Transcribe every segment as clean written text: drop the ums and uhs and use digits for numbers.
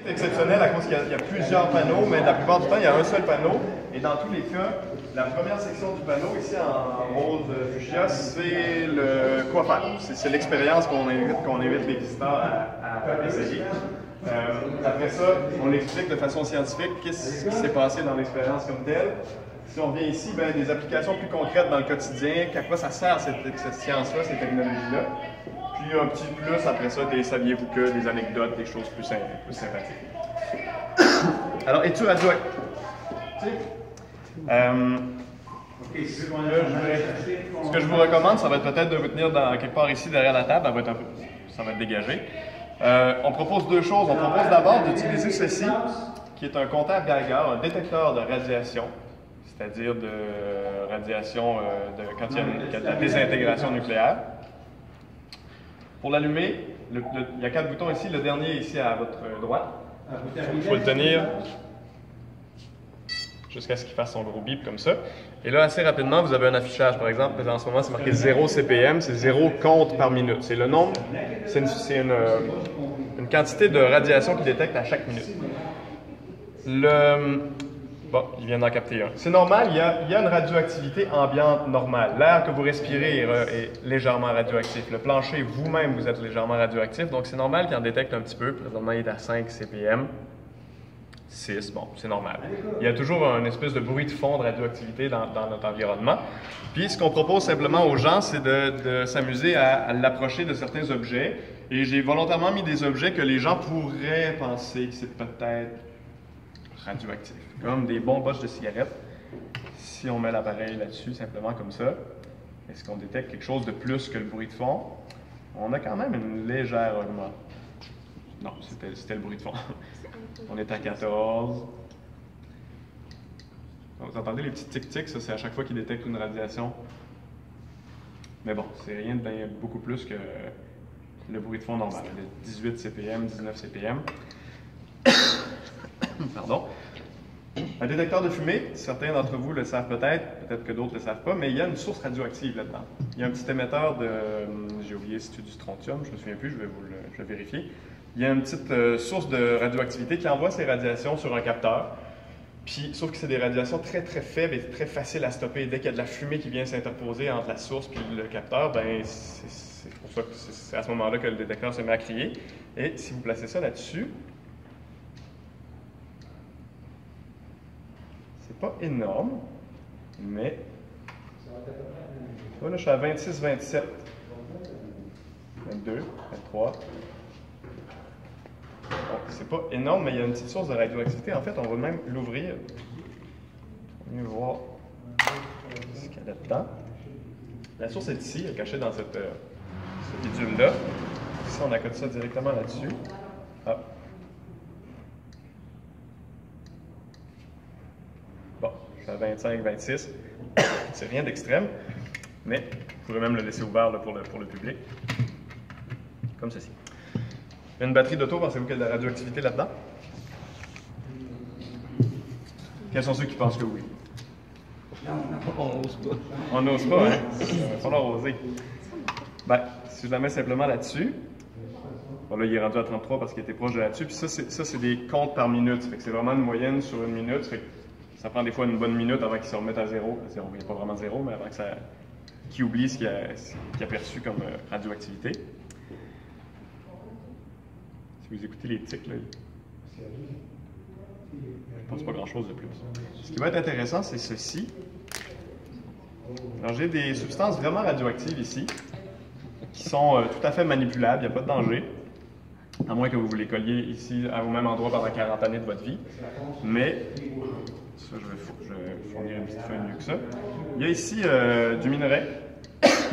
C'est exceptionnel à cause qu'il y a plusieurs panneaux, mais la plupart du temps, il y a un seul panneau. Et dans tous les cas, la première section du panneau, ici en rose fuchsia, c'est le quoi faire. C'est l'expérience qu'on invite les visiteurs à essayer. Après ça, on explique de façon scientifique qu'est-ce qui s'est passé dans l'expérience comme telle. Si on vient ici, ben, des applications plus concrètes dans le quotidien, à quoi ça sert cette science-là, ces technologies-là. Puis un petit plus après ça, des saviez-vous que, des anecdotes, des choses plus sympathiques. Alors, es-tu radioactif? Ce que je vous recommande, ça va être peut-être de vous tenir quelque part ici derrière la table, ça va être dégagé. On propose deux choses. On propose d'abord d'utiliser ceci, qui est un compteur Geiger, un détecteur de radiation, c'est-à-dire de radiation quand il y a de la désintégration nucléaire. Pour l'allumer, il y a 4 boutons ici, le dernier ici à votre droite. Il faut le tenir jusqu'à ce qu'il fasse son gros bip comme ça. Et là, assez rapidement, vous avez un affichage. Par exemple, en ce moment, c'est marqué 0 CPM, c'est 0 compte par minute. C'est le nombre, c'est une quantité de radiation qu'il détecte à chaque minute. Bon, il vient d'en capter un. C'est normal, il y a une radioactivité ambiante normale. L'air que vous respirez est légèrement radioactif. Le plancher, vous-même, vous êtes légèrement radioactif, donc c'est normal qu'il en détecte un petit peu. Présentement, il est à 5 CPM. 6, bon, c'est normal. Il y a toujours un espèce de bruit de fond de radioactivité dans notre environnement. Puis, ce qu'on propose simplement aux gens, c'est de s'amuser à l'approcher de certains objets. Et j'ai volontairement mis des objets que les gens pourraient penser que c'est peut-être radioactif, comme des bons botches de cigarettes. Si on met l'appareil là-dessus, simplement comme ça, est-ce qu'on détecte quelque chose de plus que le bruit de fond? On a quand même une légère augmentation. Non, c'était le bruit de fond. On est à 14. Donc, vous entendez les petits tic-tics, ça c'est à chaque fois qu'il détecte une radiation. Mais bon, c'est rien de bien beaucoup plus que le bruit de fond normal. 18 CPM, 19 CPM. Pardon. Un détecteur de fumée, certains d'entre vous le savent peut-être que d'autres ne le savent pas, mais il y a une source radioactive là-dedans. Il y a un petit émetteur de, j'ai oublié si c'est du strontium, je ne me souviens plus, je vais vérifier. Il y a une petite source de radioactivité qui envoie ces radiations sur un capteur. Puis, sauf que c'est des radiations très très faibles et très faciles à stopper. Dès qu'il y a de la fumée qui vient s'interposer entre la source et le capteur, ben c'est pour ça que c'est à ce moment-là que le détecteur se met à crier. Et si vous placez ça là-dessus, c'est pas énorme, mais là, je suis à 26, 27, 22, 23. Bon, c'est pas énorme, mais il y a une petite source de radioactivité. En fait, on va même l'ouvrir. On va mieux voir ce qu'il y a là-dedans. La source est ici, elle est cachée dans cette bidule-là. Ici, on accote ça directement là-dessus. Ah. Bon, je suis à 25, 26. C'est rien d'extrême, mais vous pouvez même le laisser ouvert là, pour le public. Comme ceci. Une batterie d'auto, pensez-vous qu'il y a de la radioactivité là-dedans? Quels sont ceux qui pensent que oui? On n'ose pas. On n'ose pas, hein? Il va falloir oser. Ben, si je la mets simplement là-dessus, bon là, il est rendu à 33 parce qu'il était proche de là-dessus, puis ça, c'est des comptes par minute. Ça fait que c'est vraiment une moyenne sur une minute. Ça fait que ça prend des fois une bonne minute avant qu'il se remette à zéro. Il n'y a pas vraiment zéro, mais avant qu'il oublie ce qu'il a perçu comme radioactivité. Si vous écoutez les tics, là, je pense pas grand-chose de plus. Ce qui va être intéressant, c'est ceci. Alors, j'ai des substances vraiment radioactives ici, qui sont tout à fait manipulables, il n'y a pas de danger, à moins que vous les colliez ici au même endroit pendant 40 années de votre vie. Mais, ça, je vais fournir une petite feuille mieux que ça. Il y a ici du minerai,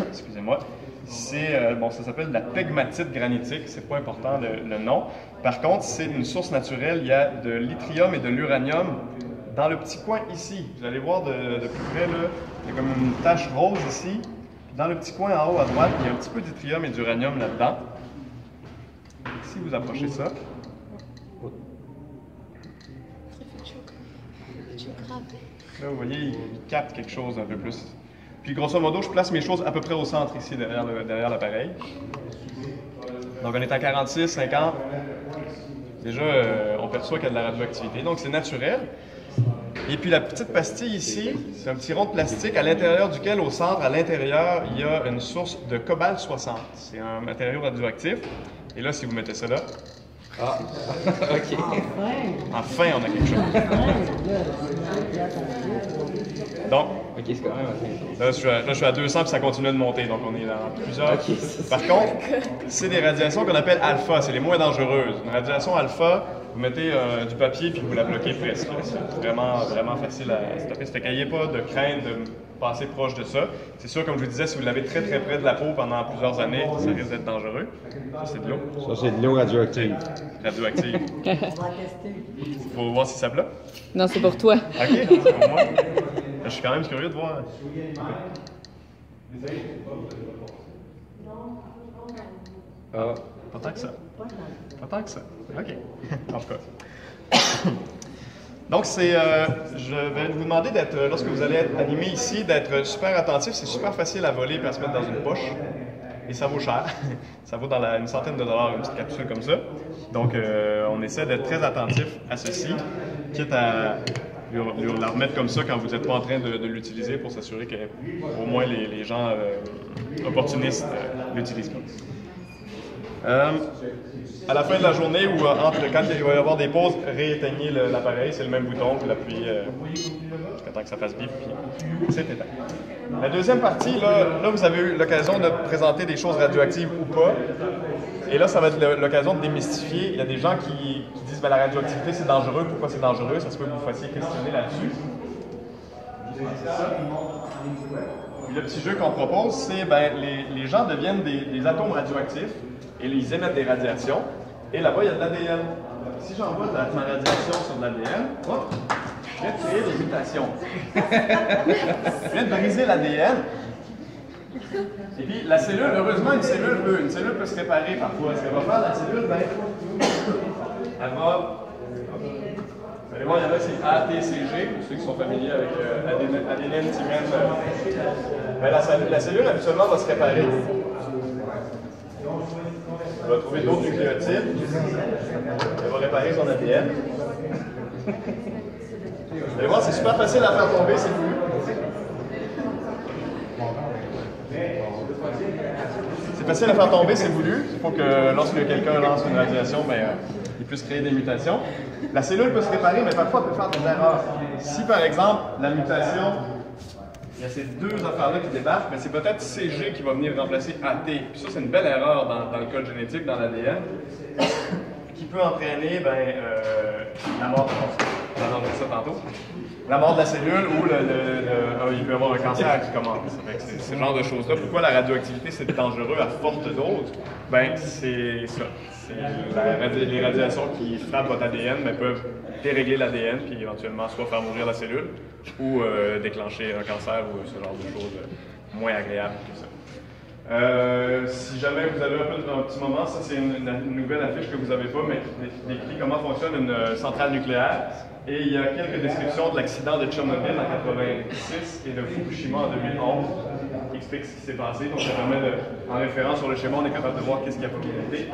excusez-moi. Ça s'appelle de la pegmatite granitique, c'est pas important le nom. Par contre, c'est une source naturelle, il y a de l'yttrium et de l'uranium dans le petit coin ici. Vous allez voir de plus près, là, il y a comme une tache rose ici. Dans le petit coin en haut à droite, il y a un petit peu d'yttrium et d'uranium là-dedans. Si vous approchez ça, là, vous voyez, il capte quelque chose un peu plus. Puis grosso modo, je place mes choses à peu près au centre ici, derrière l'appareil. Donc on est à 46, 50, déjà, on perçoit qu'il y a de la radioactivité, donc c'est naturel. Et puis la petite pastille ici, c'est un petit rond de plastique à l'intérieur duquel, au centre, à l'intérieur, il y a une source de cobalt 60. C'est un matériau radioactif. Et là, si vous mettez ça là... Ah, ok. Enfin, on a quelque chose. Donc, Ok, c'est quand même assez. là, je suis à 200 puis ça continue de monter, donc on est dans plusieurs. Ok. Par contre, c'est des radiations qu'on appelle alpha, c'est les moins dangereuses. Une radiation alpha, vous mettez du papier puis vous la bloquez presque. C'est vraiment, vraiment facile à stopper. Ça fait qu'il n'y ait pas de crainte de passer proche de ça. C'est sûr, comme je vous disais, si vous l'avez très très près de la peau pendant plusieurs années, ça risque d'être dangereux. Ça, c'est de l'eau. Ça, c'est de l'eau radioactive. Radioactive. Faut voir si ça bloque. Non, c'est pour toi. Ok, c'est pour moi. Je suis quand même curieux de voir. Ah. Pas tant que ça. Pas tant que ça. OK. En tout cas. Donc, je vais vous demander d'être, lorsque vous allez être animé ici, d'être super attentif. C'est super facile à voler et à se mettre dans une poche. Et ça vaut cher. Ça vaut dans une centaine de dollars, une petite capsule comme ça. Donc, on essaie d'être très attentif à ceci, quitte à la remettre comme ça quand vous n'êtes pas en train de l'utiliser pour s'assurer qu'au moins les gens opportunistes l'utilisent pas. À la fin de la journée ou quand il va y avoir des pauses, rééteignez l'appareil, c'est le même bouton, vous l'appuyez jusqu'à temps que ça fasse bip, puis c'est éteint. La deuxième partie, là vous avez eu l'occasion de présenter des choses radioactives ou pas. Et là, ça va être l'occasion de démystifier. Il y a des gens qui disent ben, la radioactivité c'est dangereux, pourquoi c'est dangereux? Ça se peut que vous fassiez questionner là-dessus. Le petit jeu qu'on propose, c'est ben, les gens deviennent des atomes radioactifs et ils émettent des radiations. Et là-bas, il y a de l'ADN. Si j'envoie ma radiation sur de l'ADN, je viens de créer des mutations. Je viens de briser l'ADN. Et puis, la cellule, heureusement, une cellule peut se réparer parfois. Ce qu'elle va faire, la cellule, ben, elle va... Vous allez voir, il y en a, c'est ATCG, pour ceux qui sont familiers avec adénine, thymène. Ben, la cellule, habituellement, va se réparer. Elle va trouver d'autres nucléotides. Elle va réparer son ADN. Vous allez voir, c'est super facile à faire tomber, c'est voulu. C'est facile à faire tomber, c'est voulu. Il faut que lorsque quelqu'un lance une radiation, ben, il puisse créer des mutations. La cellule peut se réparer, mais parfois elle peut faire des erreurs. Si par exemple, la mutation, il y a ces deux affaires-là qui débarquent, mais c'est peut-être CG qui va venir remplacer AT. Puis ça, c'est une belle erreur dans le code génétique, dans l'ADN, qui peut entraîner la mort de on en ça tantôt. La mort de la cellule ou il peut y avoir un cancer qui commence. C'est ce genre de choses-là. Pourquoi la radioactivité c'est dangereux à forte dose? Ben, c'est ça. Les radiations qui frappent votre ADN mais peuvent dérégler l'ADN puis éventuellement soit faire mourir la cellule ou déclencher un cancer ou ce genre de choses moins agréables que ça. Si jamais vous avez un petit moment, ça c'est une nouvelle affiche que vous n'avez pas, mais décrit comment fonctionne une centrale nucléaire. Et il y a quelques descriptions de l'accident de Tchernobyl en 1986 et de Fukushima en 2011 qui expliquent ce qui s'est passé. Donc ça permet en référence sur le schéma, on est capable de voir qu'est-ce qui a été.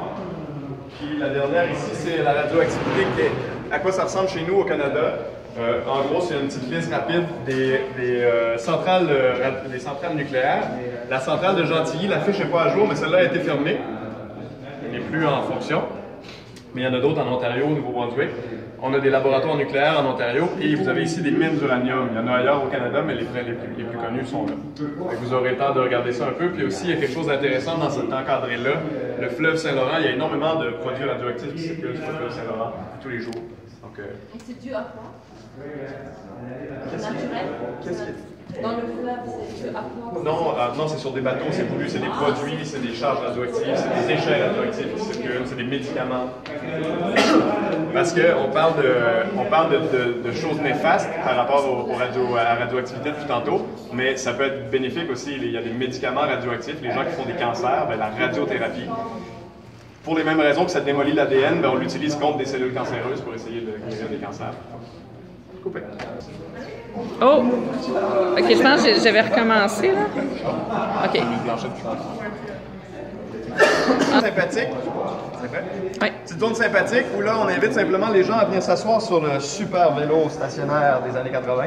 Puis la dernière ici, c'est la radioactivité, à quoi ça ressemble chez nous au Canada. En gros, c'est une petite liste rapide des centrales nucléaires. La centrale de Gentilly, l'affiche n'est pas à jour, mais celle-là a été fermée. Elle n'est plus en fonction. Mais il y en a d'autres en Ontario, au Nouveau-Brunswick. On a des laboratoires nucléaires en Ontario et vous avez ici des mines d'uranium. Il y en a ailleurs au Canada, mais les plus connus sont là. Et vous aurez le temps de regarder ça un peu. Puis aussi, il y a quelque chose d'intéressant dans cet encadré-là. Le fleuve Saint-Laurent, il y a énormément de produits radioactifs qui circulent sur le fleuve Saint-Laurent tous les jours. Donc, et c'est dû à quoi? Qu'est-ce qui est... Dans le fleuve, c'est dû à quoi? Non, c'est sur des bateaux, c'est voulu, c'est des produits, c'est des charges radioactives, c'est des déchets radioactifs qui circulent, c'est des médicaments. Parce qu'on parle de choses néfastes par rapport à la radioactivité depuis tantôt, mais ça peut être bénéfique aussi. Il y a des médicaments radioactifs, les gens qui font des cancers, ben, la radiothérapie. Pour les mêmes raisons que ça démolit l'ADN, ben, on l'utilise contre des cellules cancéreuses pour essayer de guérir des cancers. Coupé. Oh! Ok, je pense que j'avais recommencé, là. Ok. Sympathique. C'est vrai? Oui. Petite zone sympathique où là, on invite simplement les gens à venir s'asseoir sur le super vélo stationnaire des années 80.